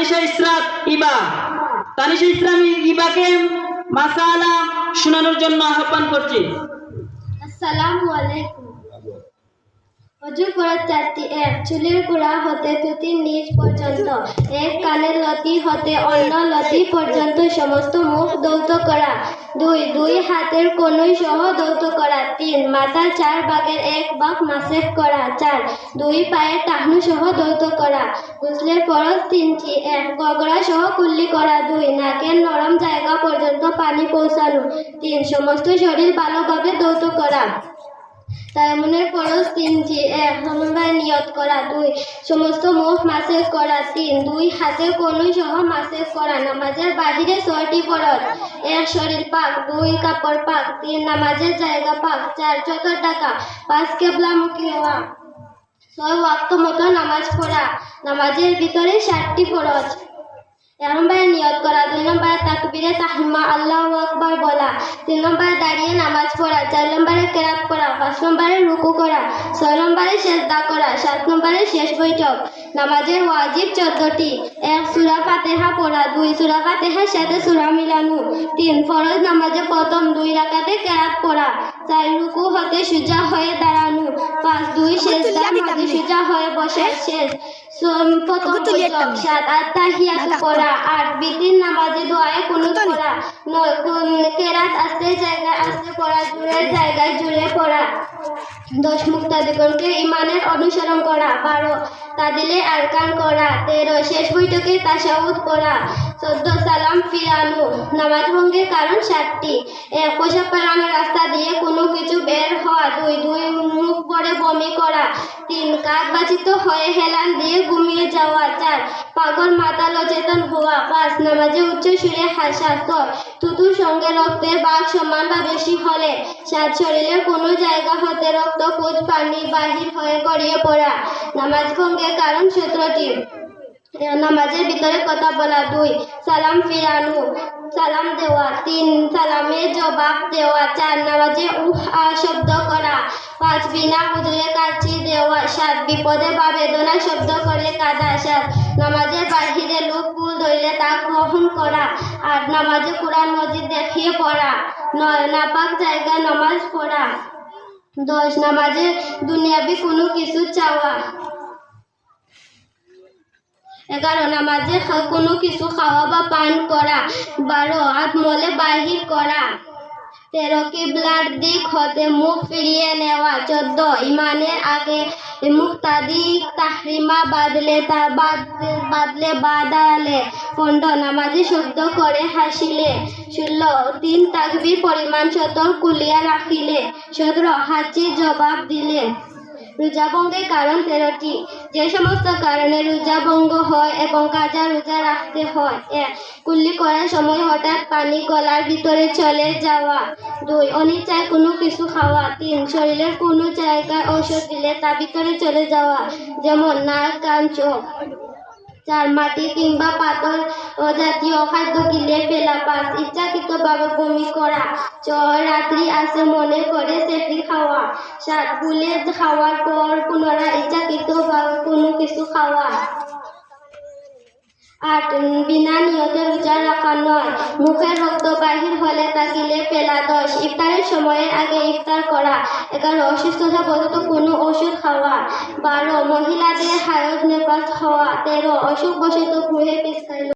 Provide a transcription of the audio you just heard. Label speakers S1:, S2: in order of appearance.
S1: তানিশা ইসরাত ইবা। তানিশা ইসলাম ইবাকে মাসালা শোনানোর জন্য আহ্বান করছি।
S2: আসসালামু আলাইকুম। অজু করার চারটি: এক, চুলের গোড়া হতে থুতির নিচ পর্যন্ত, এক, কানের লতি হতে অন্য লতি পর্যন্ত সমস্ত মুখ ধৌত করা। দুই, দুই হাতের কনুই সহ ধৌত করা। তিন, মাথার 4 ভাগের 1 ভাগ মাসেহ করা। 4, দুই পায়ের টাহনু সহ ধৌত করা। গোসলের ফরজ 3টি: 1, গগরা সহ কুল্লি করা। 2, নাকের নরম জায়গা পর্যন্ত পানি পৌঁছানো। 3, সমস্ত শরীর ভালোভাবে ধৌত করা। তায়াম্মুমের ফরজ 3টি: 1, সমবায় নিয়ত করা। 2, সমস্ত মুখ মাসেহ করা। 3, দুই হাতের কনুই সহ মাসেহ করা। নামাজের বাহিরে 6টি ফরজ: 1, শরীর পাক। 2, কাপড় পাক। 3, নামাজের জায়গা পাক। 4, চোখের ঢাকা। 5, কিবলামুখী হওয়া। 6, ওয়াক্ত মতো নামাজ পড়া। নামাজের ভিতরে 7টি ফরজ: 1 নম্বরে নিয়ত করা, 2 নম্বরে তাকবীরে তাহরিমা আল্লাহু আকবার বলা, 3 নম্বরে দাঁড়িয়ে নামাজ পড়া, 4 নম্বরে কেরাত পড়া, 5 নম্বরে রুকু করা, 6 নম্বরে সিজদা করা, 7 নম্বরে শেষ বৈঠক। নামাজের ওয়াজিব 14টি: 1, সূরা ফাতিহা পড়া। 2, সূরা ফাতিহার সাথে সূরা মিলানো। 3, ফরজ নামাজে প্রথম 2 রাকাতে কেরাত পড়া। 4, রুকু হতে সোজা হয়ে দাঁড়ানো। 5, 2 সিজদা মাঝে সোজা হয়ে বসে শেষ প্রথম বৈঠক। 7, আত্তাহিয়াত পড়া। 8, বিতির নামাজে দোয়ায়ে কুনুত পড়া। 9, কেরাত আস্তে জায়গায় আস্তে পড়া, জোরের জায়গায় জোরে পড়া। 10, মুক্তাদিগণকে ইমানের অনুসরণ করা। 12, তাদিলে আরকান করা। 13, শেষ বৈঠকে তাশাহুদ পড়া। 14, সালাম ফিরানো। নামাজ ভঙ্গের কারণ 7টি: 1, পেশাব পায়খানার রাস্তা দিয়ে কোনো কিছু বের হওয়া। 2, মুখ ভরে বমি করা। 3, কাক বাচিত হয়ে হেলান দিয়ে ঘুমিয়ে যাওয়া। 4, পাগল মাতাল অচেতন হওয়া। 5, নামাজে উচ্চ সুরে হাসা। 6, থুতুর সঙ্গে রক্তের ভাগ সমান বা বেশি হলে। 7, শরীরের কোনো জায়গা হতে রক্ত পুঁজ পানি বাহির হয়ে গড়িয়ে পড়া। নামাজ ভঙ্গের কারণ 17টি: নামাজের ভিতরে কথা বলা। 2, সালাম ফিরানো, সালাম দেওয়া। 3, সালামের জবাব দেওয়া। 4, নামাজে শব্দ করা। 5, বিনা উযরে কাশি দেওয়া। 7, বিপদে বা বেদনায় শব্দ করে কাঁদা। 7, নামাজের বাহিরে লোক ভুল ধরলে তা গ্রহণ করা। 8, নামাজে কুরআন মজিদ দেখিয়ে পড়া। 9, নাপাক জায়গায় নামাজ পড়া। 10, নামাজে দুনিয়াবি কোনো কিছু চাওয়া। 11, নামাজে কোনো কিছু খাওয়া বা পান করা। 12, হাত মলে বাহির করা। 13, কিবলার দিক হতে মুখ ফিরিয়ে নেওয়া। 14, ইমানের আগে মুক্তাদি তাহরিমা বাদলে বা দাঁড়ালে। 15, নামাজে শব্দ করে হাসিলে। 16, 3 তাকবীর পরিমাণ সতর কুলিয়া রাখিলে। 17, হাঁচির জবাব দিলে। রোজা ভঙ্গের কারণ 13টি: যে সমস্ত কারণে রোজা ভঙ্গ হয় এবং কাজা রোজা রাখতে হয়। 1, কুল্লি করার সময় হঠাৎ পানি গলার ভিতরে চলে যাওয়া। 2, অনিচ্ছায় কোনো কিছু খাওয়া। 3, শরীরের কোনো জায়গায় ঔষধ দিলে তা ভিতরে চলে যাওয়া, যেমন নাক, কান, চোখ। 4, মাটি কিংবা পাথর জাতীয় খাদ্য গিলে ফেলা। 5, ইচ্ছাকৃতভাবে বমি করা। 6, রাত্রি আসে মনে করে সেটি খাওয়া। 7, ভুলে খাওয়ার পর পুনরায় ইচ্ছাকৃতভাবে কোনো কিছু খাওয়া। 8, বিনা নিয়তে রোজা রাখা নয়। মুখের রক্ত বাহির হলে তা গিলে ফেলা। 10, ইফতারের সময়ের আগে ইফতার করা। 11, অসুস্থতা বশত কোনো ওষুধ খাওয়া। 12, মহিলাদের হায়জ নিপাত হওয়া। 13, অসুখ বশত গৃহে পিছাইল।